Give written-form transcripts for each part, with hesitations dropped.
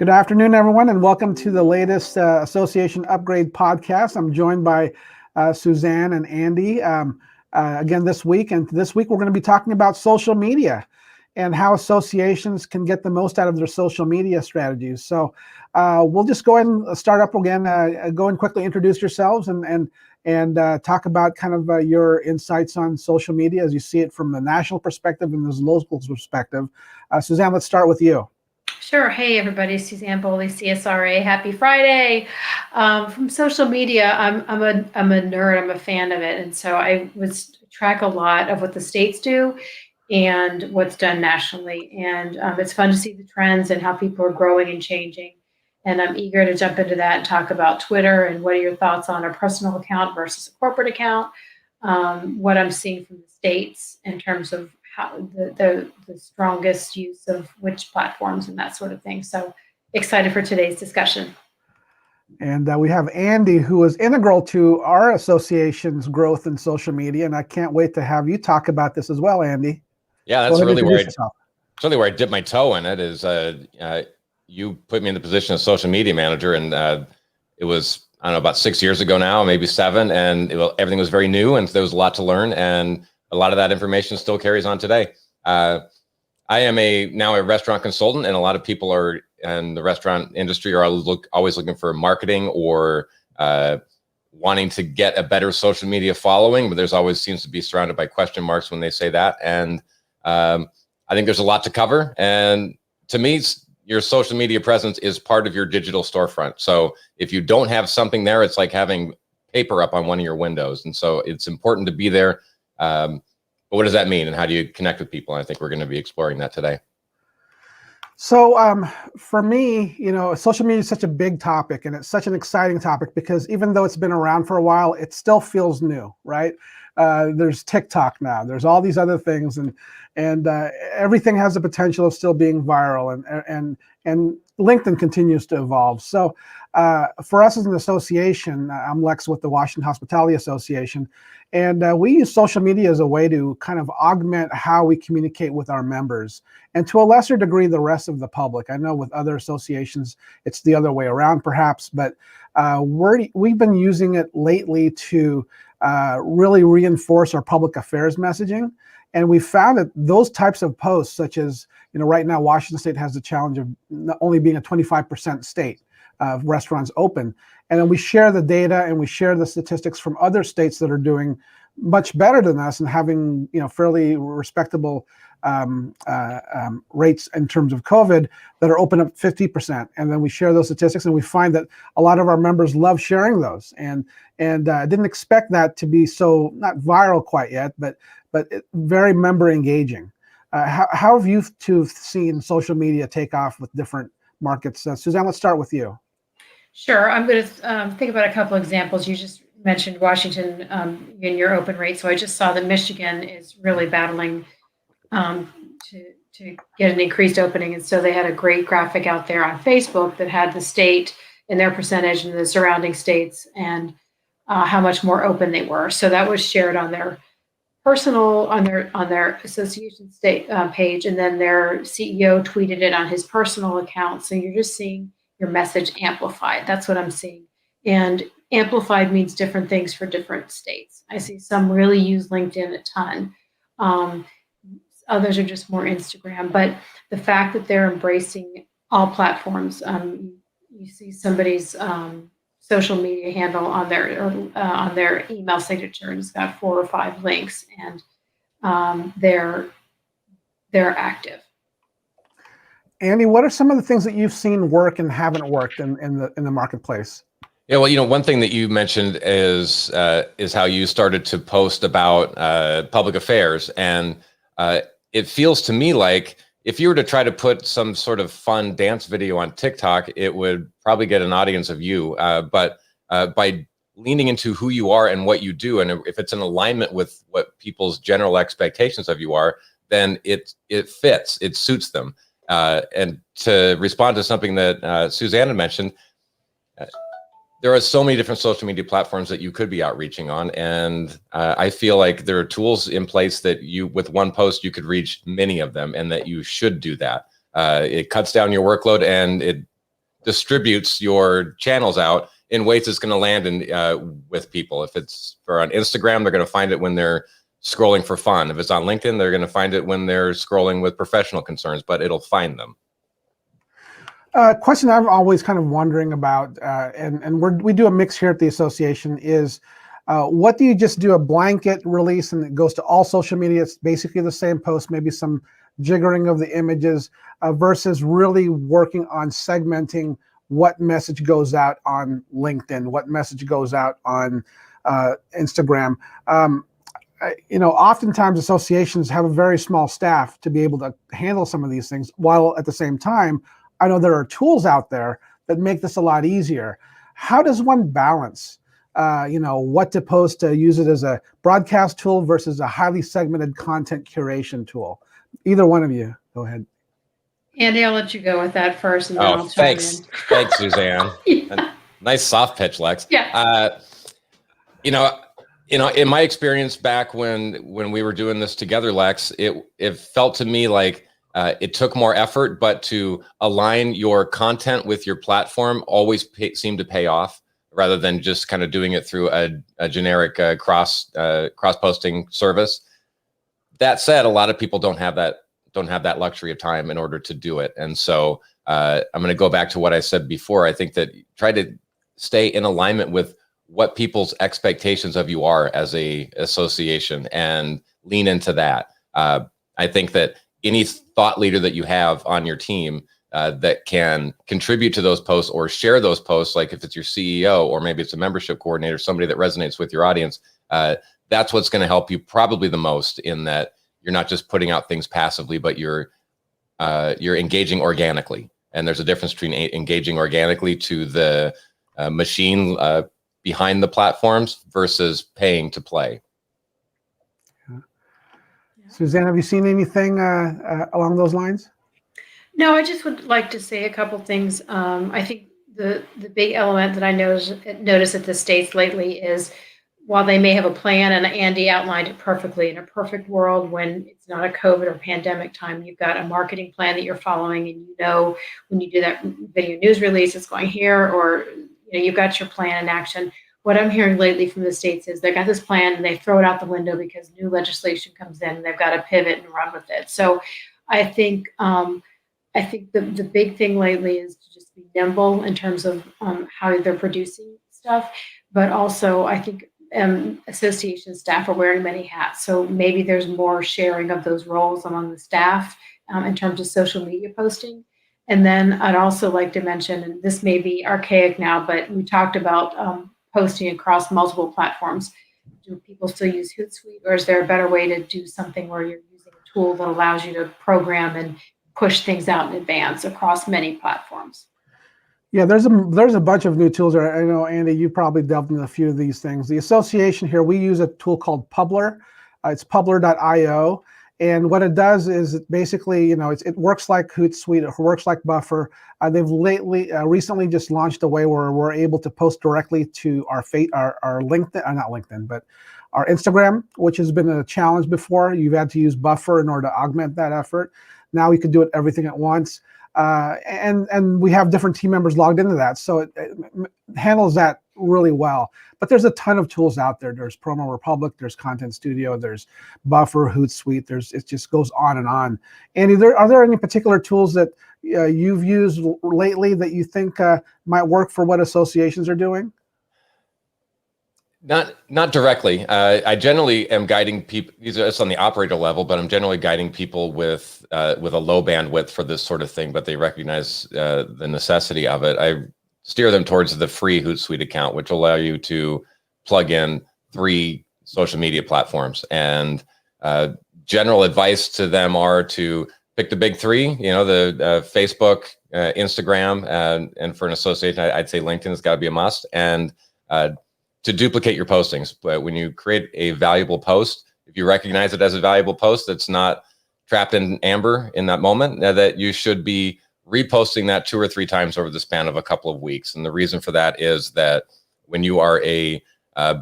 Good afternoon, everyone, and welcome to the latest Association Upgrade podcast. I'm joined by Suzanne and Andy again this week. And this week, we're going to be talking about social media and how associations can get the most out of their social media strategies. So we'll just go ahead and start up again. Go and quickly introduce yourselves and talk about kind of your insights on social media as you see it from the national perspective and the local perspective. Suzanne, let's start with you. Sure. Hey, everybody. Suzanne Boley, CSRA. Happy Friday. From social media, I'm a nerd. I'm a fan of it. And so I track a lot of what the states do and what's done nationally. And it's fun to see the trends and how people are growing and changing. And I'm eager to jump into that and talk about Twitter and what are your thoughts on a personal account versus a corporate account, what I'm seeing from the states in terms of how the strongest use of which platforms and that sort of thing. So excited for today's discussion. And we have Andy, who was integral to our association's growth in social media. And I can't wait to have you talk about this as well, Andy. Yeah, that's really where I dip my toe in it is you put me in the position of social media manager. And it was, I don't know, about 6 years ago now, maybe 7. And everything was very new and there was a lot to learn. And a lot of that information still carries on today. I am now a restaurant consultant, and a lot of people are in the restaurant industry are always looking for marketing or wanting to get a better social media following, but there's always seems to be surrounded by question marks when they say that. And I think there's a lot to cover. And to me, your social media presence is part of your digital storefront. So if you don't have something there, it's like having paper up on one of your windows. And so it's important to be there. But what does that mean and how do you connect with people? And I think we're going to be exploring that today. So for me, social media is such a big topic and it's such an exciting topic because even though it's been around for a while, it still feels new, right? There's TikTok now, there's all these other things and everything has the potential of still being viral and LinkedIn continues to evolve. So for us as an association, I'm Lex with the Washington Hospitality Association, and we use social media as a way to kind of augment how we communicate with our members and to a lesser degree, the rest of the public. I know with other associations, it's the other way around perhaps, but we've been using it lately to really reinforce our public affairs messaging. And we found that those types of posts, such as, right now, Washington State has the challenge of only being a 25% state of restaurants open. And then we share the data and we share the statistics from other states that are doing much better than us and having, fairly respectable rates in terms of COVID that are open up 50%. And then we share those statistics and we find that a lot of our members love sharing those. And I didn't expect that to be so, not viral quite yet, but very member engaging. How have you two seen social media take off with different markets? Suzanne, let's start with you. Sure. I'm going to think about a couple examples. You just mentioned Washington in your open rate. So I just saw that Michigan is really battling to get an increased opening. And so they had a great graphic out there on Facebook that had the state and their percentage and the surrounding states and how much more open they were. So that was shared on their personal, on their association state page. And then their CEO tweeted it on his personal account. So you're just seeing your message amplified. That's what I'm seeing. And amplified means different things for different states. I see some really use LinkedIn a ton. Others are just more Instagram. But the fact that they're embracing all platforms, you see somebody's social media handle on their email signature and it's got 4 or 5 links, and they're active. Andy, what are some of the things that you've seen work and haven't worked in the marketplace? Yeah, well, one thing that you mentioned is how you started to post about public affairs, and it feels to me like if you were to try to put some sort of fun dance video on TikTok, it would probably get an audience of you. But by leaning into who you are and what you do, and if it's in alignment with what people's general expectations of you are, then it fits, it suits them. And to respond to something that Suzanne had mentioned, there are so many different social media platforms that you could be outreaching on. And I feel like there are tools in place that with one post, you could reach many of them and that you should do that. It cuts down your workload and it distributes your channels out in ways that's going to land in with people. If it's on Instagram, they're going to find it when they're scrolling for fun. If it's on LinkedIn, they're going to find it when they're scrolling with professional concerns, but it'll find them. Question I'm always kind of wondering about, and we do a mix here at the association, is what do you just do a blanket release and it goes to all social media? It's basically the same post, maybe some jiggering of the images, versus really working on segmenting what message goes out on LinkedIn, what message goes out on Instagram. Oftentimes associations have a very small staff to be able to handle some of these things, while at the same time, I know there are tools out there that make this a lot easier. How does one balance, what to post, to use it as a broadcast tool versus a highly segmented content curation tool? Either one of you, go ahead. Andy, I'll let you go with that first, and then I'll chime thanks. in. Thanks, Suzanne. Yeah. Nice soft pitch, Lex. Yeah. In my experience back when we were doing this together, Lex, it felt to me like it took more effort, but to align your content with your platform always seemed to pay off, rather than just kind of doing it through a generic cross posting service. That said, a lot of people don't have that luxury of time in order to do it. And so I'm going to go back to what I said before. I think that try to stay in alignment with what people's expectations of you are as a association and lean into that. I think that any thought leader that you have on your team that can contribute to those posts or share those posts, like if it's your CEO or maybe it's a membership coordinator, somebody that resonates with your audience, that's what's going to help you probably the most, in that you're not just putting out things passively, but you're engaging organically. And there's a difference between engaging organically to the machine behind the platforms versus paying to play. Yeah. Suzanne, have you seen anything along those lines? No, I just would like to say a couple things. I think the big element that I noticed at the States lately is, while they may have a plan, and Andy outlined it perfectly, in a perfect world when it's not a COVID or pandemic time, you've got a marketing plan that you're following, and when you do that video news release, it's going here, or you've got your plan in action. What I'm hearing lately from the States is they've got this plan and they throw it out the window because new legislation comes in and they've got to pivot and run with it. So I think the big thing lately is to just be nimble in terms of how they're producing stuff, but also I think association staff are wearing many hats. So maybe there's more sharing of those roles among the staff in terms of social media posting. And then I'd also like to mention, and this may be archaic now, but we talked about posting across multiple platforms. Do people still use Hootsuite, or is there a better way to do something where you're using a tool that allows you to program and push things out in advance across many platforms? Yeah, there's a bunch of new tools there. I know, Andy, you probably delved into a few of these things. The association here, we use a tool called Publer. It's publer.io. And what it does is it basically, it works like Hootsuite, it works like Buffer. They've recently just launched a way where we're able to post directly to our LinkedIn, not LinkedIn, but our Instagram, which has been a challenge before. You've had to use Buffer in order to augment that effort. Now you can do everything at once. And we have different team members logged into that. So it handles that really well. But there's a ton of tools out there. There's Promo Republic, there's Content Studio, there's Buffer, Hootsuite. It just goes on and on. Andy, are there any particular tools that you've used lately that you think might work for what associations are doing? Not directly. I generally am guiding people. It's on the operator level, but I'm generally guiding people with a low bandwidth for this sort of thing. But they recognize the necessity of it. I steer them towards the free Hootsuite account, which will allow you to plug in 3 social media platforms. And general advice to them are to pick the big 3. The Facebook, Instagram, and for an association, I'd say LinkedIn has got to be a must. And to duplicate your postings. But when you create a valuable post, if you recognize it as a valuable post that's not trapped in amber in that moment, that you should be reposting that 2 or 3 times over the span of a couple of weeks. And the reason for that is that when you are a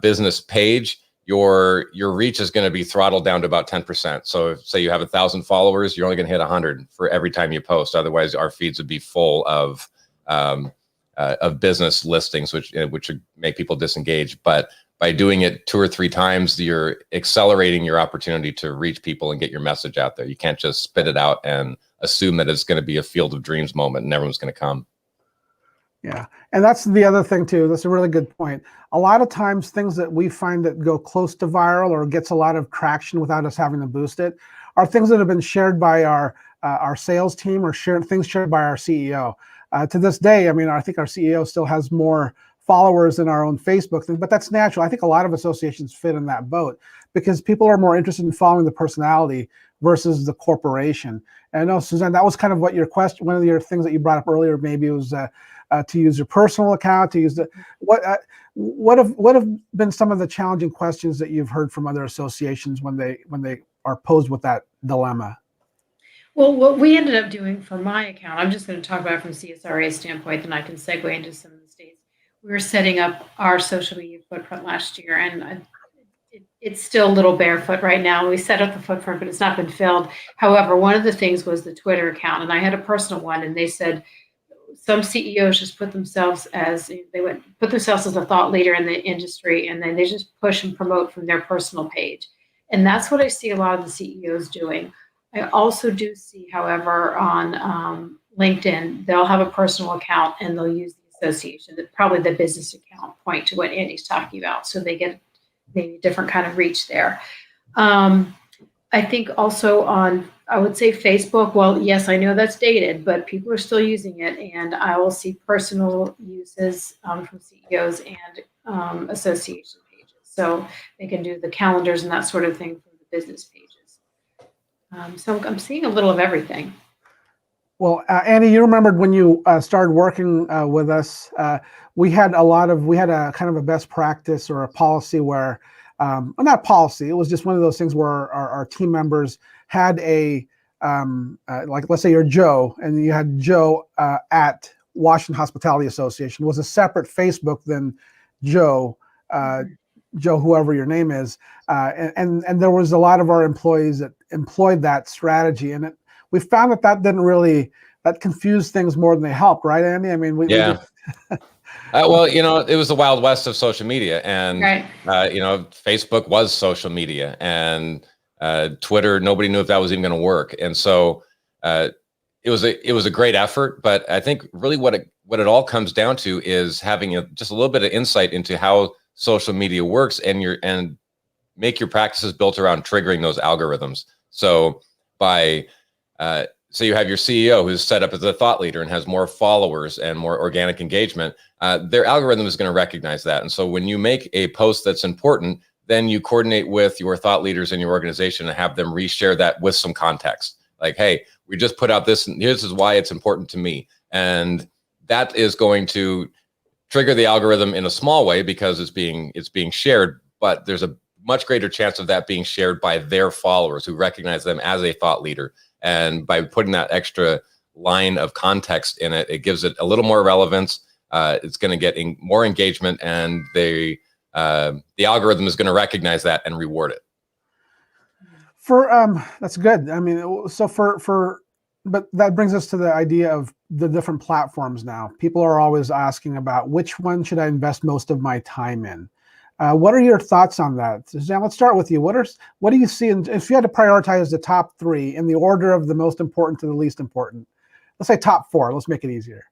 business page, your reach is going to be throttled down to about 10%. So say you have 1,000 followers, you're only going to hit 100 for every time you post. Otherwise, our feeds would be full of of business listings, which would make people disengage. But by doing it 2 or 3 times, you're accelerating your opportunity to reach people and get your message out there. You can't just spit it out and assume that it's going to be a field of dreams moment and everyone's going to come. Yeah. And that's the other thing too. That's a really good point. A lot of times things that we find that go close to viral or gets a lot of traction without us having to boost it are things that have been shared by our sales team or things shared by our CEO. To this day, I mean, I think our CEO still has more followers in our own Facebook thing, but that's natural. I think a lot of associations fit in that boat because people are more interested in following the personality versus the corporation. And I know, Suzanne, that was kind of what your question, one of your things that you brought up earlier, maybe it was to use your personal account, to use the, what have been some of the challenging questions that you've heard from other associations when they are posed with that dilemma? Well, what we ended up doing for my account, I'm just going to talk about it from CSRA standpoint, then I can segue into some of the states. We were setting up our social media footprint last year, and it's still a little barefoot right now. We set up the footprint, but it's not been filled. However, one of the things was the Twitter account, and I had a personal one, and they said some CEOs just put themselves as a thought leader in the industry, and then they just push and promote from their personal page. And that's what I see a lot of the CEOs doing. I also do see, however, on LinkedIn, they'll have a personal account and they'll use the association, probably the business account, point to what Andy's talking about. So they get maybe a different kind of reach there. I think also on, I would say Facebook, well, yes, I know that's dated, but people are still using it. And I will see personal uses from CEOs and association pages. So they can do the calendars and that sort of thing from the business pages. So I'm seeing a little of everything. Well, Andy, you remembered when you started working with us, we had a kind of a best practice or a policy where, not policy, it was just one of those things where our team members had a, like, let's say you're Joe, and you had Joe at Washington Hospitality Association, was a separate Facebook than Joe, Joe, whoever your name is. And there was a lot of our employees that employed that strategy. And we found that confused things more than they helped, right, Andy? I mean, well, it was the Wild West of social media, and right. Facebook was social media, and Twitter, nobody knew if that was even going to work. And so it was a great effort, but I think really what it all comes down to is having just a little bit of insight into how social media works, and make your practices built around triggering those algorithms. So so you have your CEO who's set up as a thought leader and has more followers and more organic engagement. Their algorithm is going to recognize that. And so when you make a post that's important, then you coordinate with your thought leaders in your organization and have them reshare that with some context. Like, hey, we just put out this, and this is why it's important to me. And that is going to trigger the algorithm in a small way because it's being shared, but there's a much greater chance of that being shared by their followers who recognize them as a thought leader. And by putting that extra line of context in it, it gives it a little more relevance. It's going to get more engagement, and the algorithm is going to recognize that and reward it. That's good. I mean, so but that brings us to the idea of the different platforms now. People are always asking about which one should I invest most of my time in. What are your thoughts on that? Suzanne, let's start with you. What do you see, if you had to prioritize the top 3 in the order of the most important to the least important? Let's say top 4. Let's make it easier.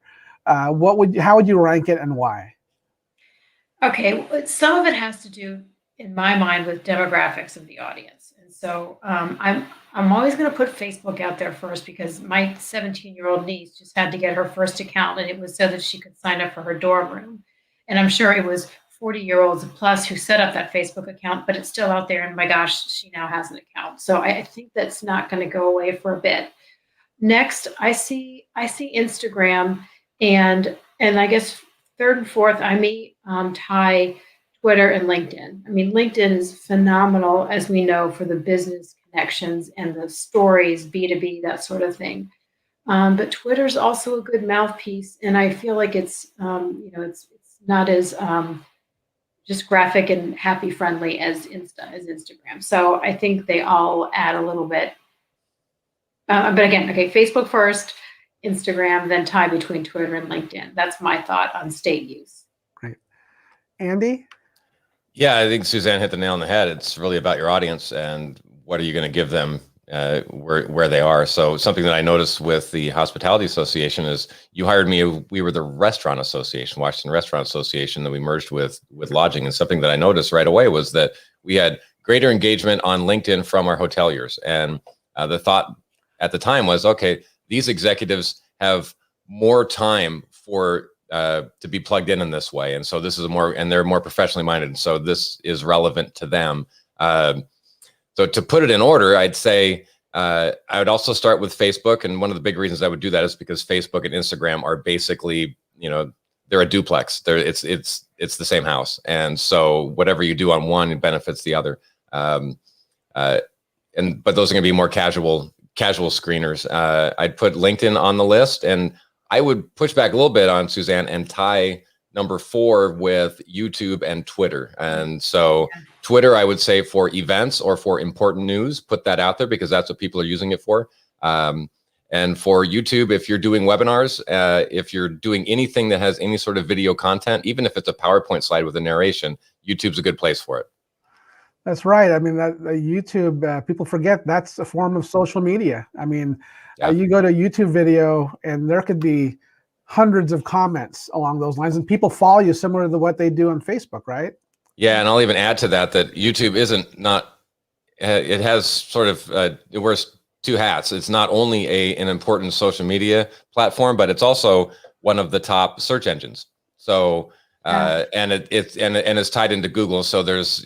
How would you rank it and why? Okay, some of it has to do, in my mind, with demographics of the audience. And so I'm always going to put Facebook out there first because my 17-year-old niece just had to get her first account, and it was so that she could sign up for her dorm room. And I'm sure it was 40-year-olds plus who set up that Facebook account, but it's still out there. And my gosh, she now has an account. So I think that's not going to go away for a bit. Next, I see Instagram, and I guess third and fourth, I may tie Twitter and LinkedIn. I mean, LinkedIn is phenomenal, as we know, for the business connections and the stories, B2B, that sort of thing. But Twitter's also a good mouthpiece, and I feel like it's not as just graphic and happy friendly as Instagram. So I think they all add a little bit. But again, okay, Facebook first, Instagram, then tie between Twitter and LinkedIn. That's my thought on state use. Great. Andy? Yeah, I think Suzanne hit the nail on the head. It's really about your audience and what are you going to give them where they are. So something that I noticed with the Hospitality Association is you hired me. We were the Restaurant Association, Washington Restaurant Association, that we merged with lodging. And something that I noticed right away was that we had greater engagement on LinkedIn from our hoteliers. And the thought at the time was, okay, these executives have more time for to be plugged in this way. And so this is and they're more professionally minded. And so this is relevant to them. So to put it in order, I'd say I would also start with Facebook. And one of the big reasons I would do that is because Facebook and Instagram are basically, they're a duplex. It's the same house. And so whatever you do on one, it benefits the other. But those are going to be more casual screeners. I'd put LinkedIn on the list, and I would push back a little bit on Suzanne and tie number 4 with YouTube and Twitter. And so Twitter, I would say for events or for important news, put that out there because that's what people are using it for. And for YouTube, if you're doing webinars, if you're doing anything that has any sort of video content, even if it's a PowerPoint slide with a narration, YouTube's a good place for it. That's right. I mean, YouTube, people forget that's a form of social media. I mean, you go to a YouTube video and there could be hundreds of comments along those lines, and people follow you similar to what they do on Facebook, right? Yeah, and I'll even add to that YouTube it has sort of, it wears 2 hats. It's not only an important social media platform, but it's also one of the top search engines. So, and it's tied into Google. So there's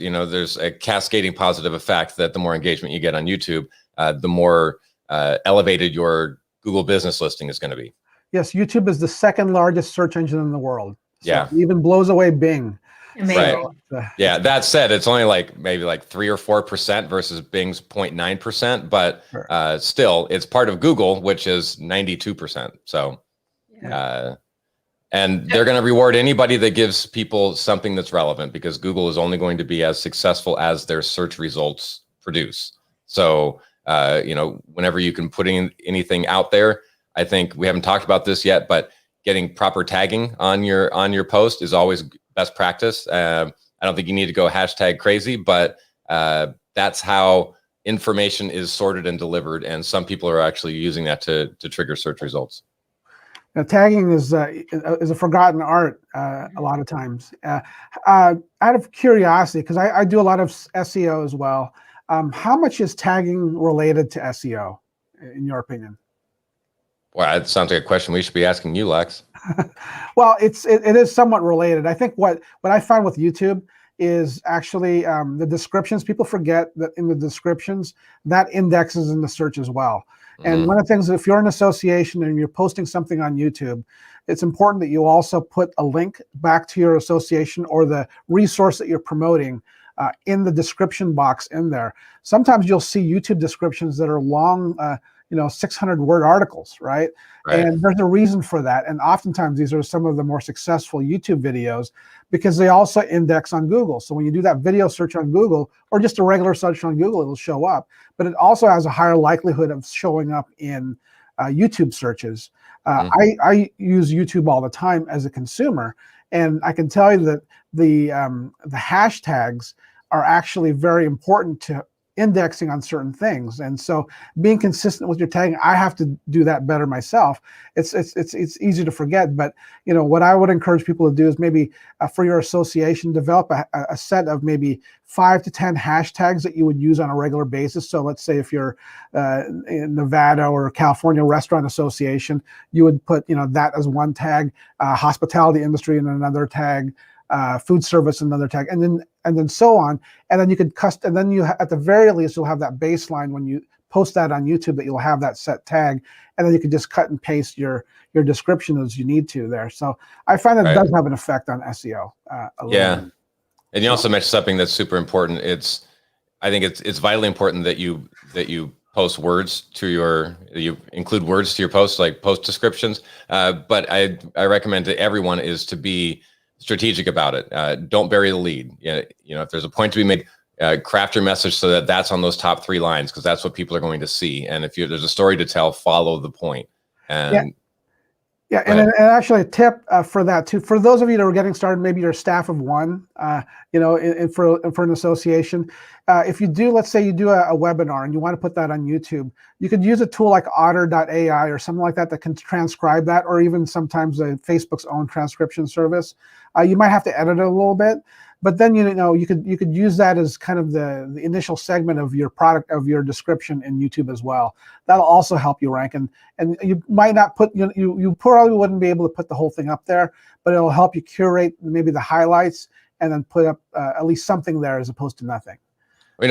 a cascading positive effect that the more engagement you get on YouTube, the more elevated your Google business listing is going to be. Yes, YouTube is the 2nd largest search engine in the world. So yeah, it even blows away Bing. Amazing. Right. Yeah, that said, it's only maybe 3 or 4% versus Bing's 0.9%, but sure. Still, it's part of Google, which is 92%. So, and they're going to reward anybody that gives people something that's relevant, because Google is only going to be as successful as their search results produce. So, whenever you can put anything out there, I think we haven't talked about this yet, but getting proper tagging on your post is always best practice. I don't think you need to go hashtag crazy, but that's how information is sorted and delivered. And some people are actually using that to trigger search results. Now, tagging is a forgotten art a lot of times. Out of curiosity, because I do a lot of SEO as well, how much is tagging related to SEO, in your opinion? Well, that sounds like a question we should be asking you, Lex. Well, it is somewhat related. I think what I find with YouTube is actually the descriptions. People forget that in the descriptions, that indexes in the search as well. And one of the things, if you're an association and you're posting something on YouTube, it's important that you also put a link back to your association or the resource that you're promoting in the description box in there. Sometimes you'll see YouTube descriptions that are long, 600-word articles, right? And there's a reason for that. And oftentimes these are some of the more successful YouTube videos because they also index on Google. So when you do that video search on Google or just a regular search on Google, it'll show up. But it also has a higher likelihood of showing up in YouTube searches. I use YouTube all the time as a consumer, and I can tell you that the hashtags are actually very important to indexing on certain things. And so being consistent with your tagging, I have to do that better myself. It's easy to forget, but what I would encourage people to do is maybe for your association, develop a set of maybe 5 to 10 hashtags that you would use on a regular basis. So let's say if you're in Nevada or California Restaurant Association, you would put that as one tag, hospitality industry in another tag, food service another tag, and then so on, and then you could and then you at the very least you'll have that baseline when you post that on YouTube that you'll have that set tag, and then you can just cut and paste your description as you need to there. So I find that it does have an effect on SEO. And you also mentioned something that's super important. I think it's vitally important that you post words you include words to your posts, like post descriptions. But I recommend to everyone is to be strategic about it. Don't bury the lead. If there's a point to be made, craft your message so that that's on those top 3 lines, because that's what people are going to see. And if there's a story to tell, follow the point. And Yeah, and actually a tip for that too, for those of you that are getting started, maybe you're a staff of one, for an association. If you do, let's say you do a webinar and you want to put that on YouTube, you could use a tool like otter.ai or something like that that can transcribe that, or even sometimes Facebook's own transcription service. You might have to edit it a little bit, but then you could use that as kind of the initial segment of your product, of your description in YouTube as well. That'll also help you rank, and you might not put you probably wouldn't be able to put the whole thing up there, but it'll help you curate maybe the highlights and then put up at least something there as opposed to nothing.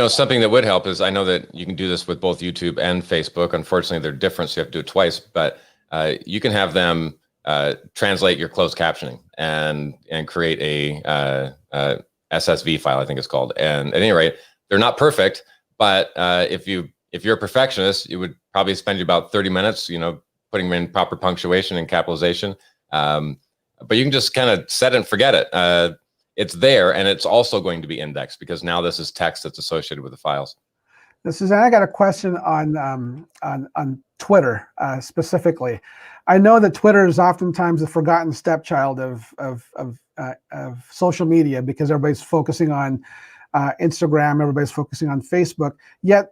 Something that would help is, I know that you can do this with both YouTube and Facebook. Unfortunately, they're different, so you have to do it twice. But you can have them translate your closed captioning and create a SSV file, I think it's called. And at any rate, they're not perfect, but if you're a perfectionist, you would probably spend about 30 minutes, putting them in proper punctuation and capitalization. But you can just kind of set it and forget it. It's there, and it's also going to be indexed because now this is text that's associated with the files. Now, Suzanne, I got a question on Twitter specifically. I know that Twitter is oftentimes the forgotten stepchild of social media because everybody's focusing on Instagram, everybody's focusing on Facebook. Yet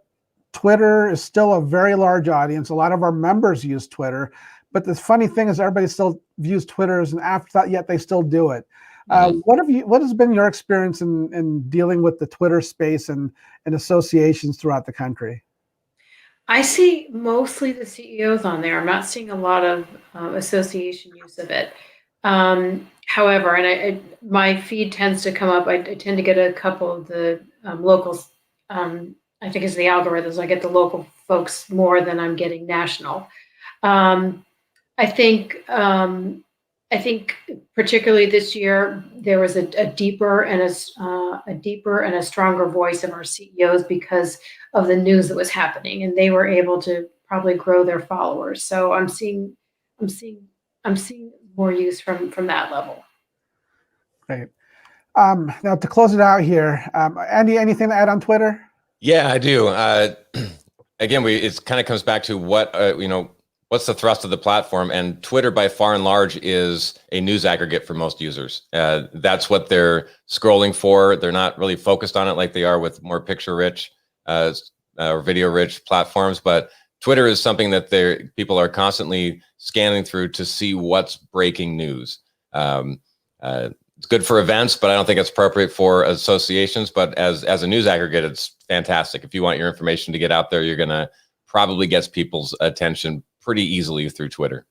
Twitter is still a very large audience. A lot of our members use Twitter, but the funny thing is everybody still views Twitter as an afterthought, yet they still do it. What has been your experience in dealing with the Twitter space and associations throughout the country? I see mostly the CEOs on there. I'm not seeing a lot of association use of it. However, and my feed tends to come up. I tend to get a couple of the locals. I think it's the algorithms. I get the local folks more than I'm getting national. I think particularly this year there was a deeper and a stronger voice of our CEOs because of the news that was happening, and they were able to probably grow their followers. So I'm seeing more use from that level. Great. Now to close it out here, Andy, anything to add on Twitter? Yeah, I do. Again, it kind of comes back to what's the thrust of the platform? And Twitter, by far and large, is a news aggregate for most users. That's what they're scrolling for. They're not really focused on it like they are with more picture-rich or video-rich platforms. But Twitter is something that people are constantly scanning through to see what's breaking news. It's good for events, but I don't think it's appropriate for associations. But as a news aggregate, it's fantastic. If you want your information to get out there, you're going to probably get people's attention pretty easily through Twitter.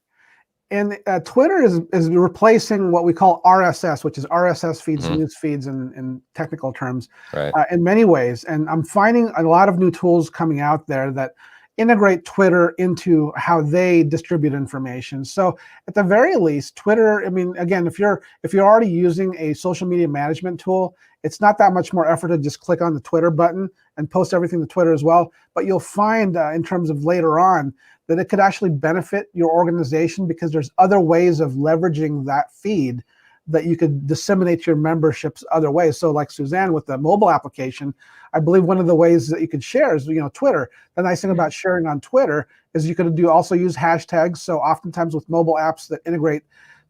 And Twitter is replacing what we call RSS, which is RSS feeds, news feeds in technical terms, right. In many ways. And I'm finding a lot of new tools coming out there that integrate Twitter into how they distribute information. So at the very least, Twitter, I mean, again, if you're already using a social media management tool, it's not that much more effort to just click on the Twitter button and post everything to Twitter as well. But you'll find in terms of later on that it could actually benefit your organization because there's other ways of leveraging that feed that you could disseminate your memberships other ways. So like Suzanne with the mobile application, I believe one of the ways that you could share is, Twitter. The nice thing about sharing on Twitter is you could also use hashtags. So oftentimes with mobile apps that integrate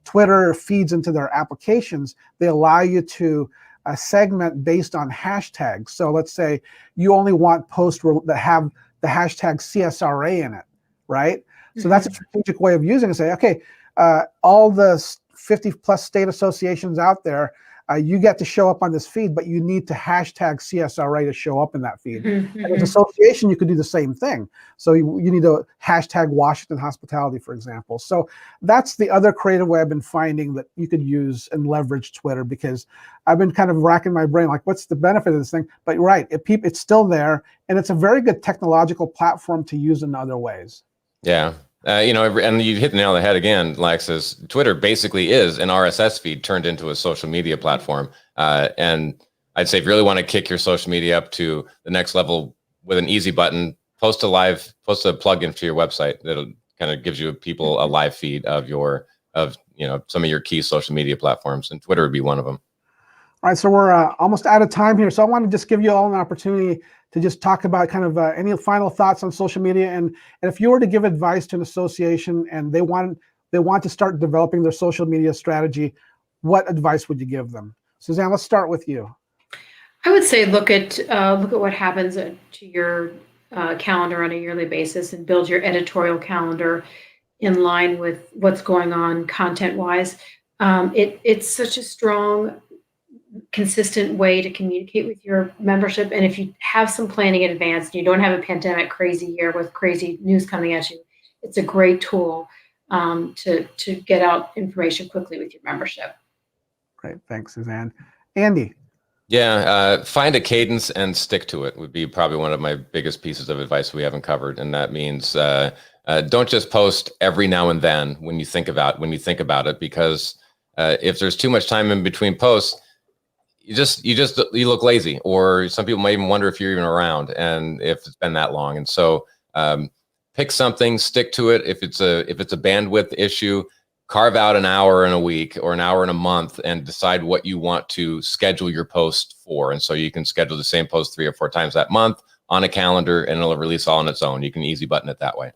Twitter feeds into their applications, they allow you to segment based on hashtags. So let's say you only want posts that have the hashtag CSRA in it, right? So that's a strategic way of using it. Say, okay, all the 50 plus state associations out there, you get to show up on this feed, but you need to hashtag CSRA to show up in that feed. And as an association, you could do the same thing. So you need to hashtag Washington Hospitality, for example. So that's the other creative way I've been finding that you could use and leverage Twitter, because I've been kind of racking my brain, like, what's the benefit of this thing? But you're right, it's still there, and it's a very good technological platform to use in other ways. Yeah. And you hit the nail on the head again, Lex, is Twitter basically is an RSS feed turned into a social media platform. And I'd say if you really want to kick your social media up to the next level with an easy button, post a plugin to your website that'll kind of gives you people a live feed of some of your key social media platforms, and Twitter would be one of them. All right, so we're almost out of time here. So I want to just give you all an opportunity to just talk about kind of any final thoughts on social media. And if you were to give advice to an association and they wanted they want to start developing their social media strategy, what advice would you give them? Suzanne, let's start with you. I would say look at what happens to your calendar on a yearly basis and build your editorial calendar in line with what's going on content-wise. It's such a strong, consistent way to communicate with your membership. And if you have some planning in advance and you don't have a pandemic crazy year with crazy news coming at you, it's a great tool to get out information quickly with your membership. Great. Thanks, Suzanne. Andy. Yeah, find a cadence and stick to it would be probably one of my biggest pieces of advice we haven't covered. And that means don't just post every now and then when you think about it, because if there's too much time in between posts, you look lazy, or some people might even wonder if you're even around, and if it's been that long. And so pick something, stick to it. If it's a bandwidth issue, carve out an hour in a week or an hour in a month and decide what you want to schedule your post for. And so you can schedule the same post 3 or 4 times that month on a calendar, and it'll release all on its own. You can easy button it that way.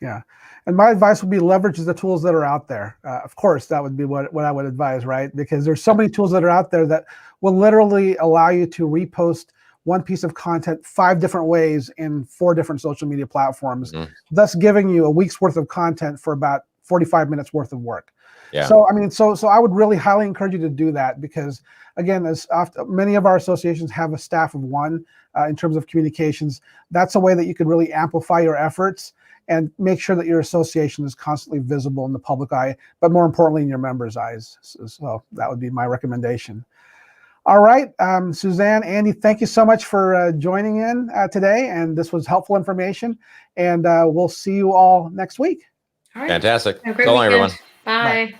Yeah. And my advice would be leverage the tools that are out there. Of course, that would be what I would advise, right? Because there's so many tools that are out there that will literally allow you to repost one piece of content 5 different ways in 4 different social media platforms, thus giving you a week's worth of content for about 45 minutes worth of work. Yeah. So, I mean, so I would really highly encourage you to do that, because again, as often, many of our associations have a staff of 1 in terms of communications. That's a way that you could really amplify your efforts and make sure that your association is constantly visible in the public eye, but more importantly, in your members' eyes. So that would be my recommendation. All right, Suzanne, Andy, thank you so much for joining in today. And this was helpful information. And we'll see you all next week. All right. Fantastic. Have a great So long, weekend. everyone. Bye. Bye.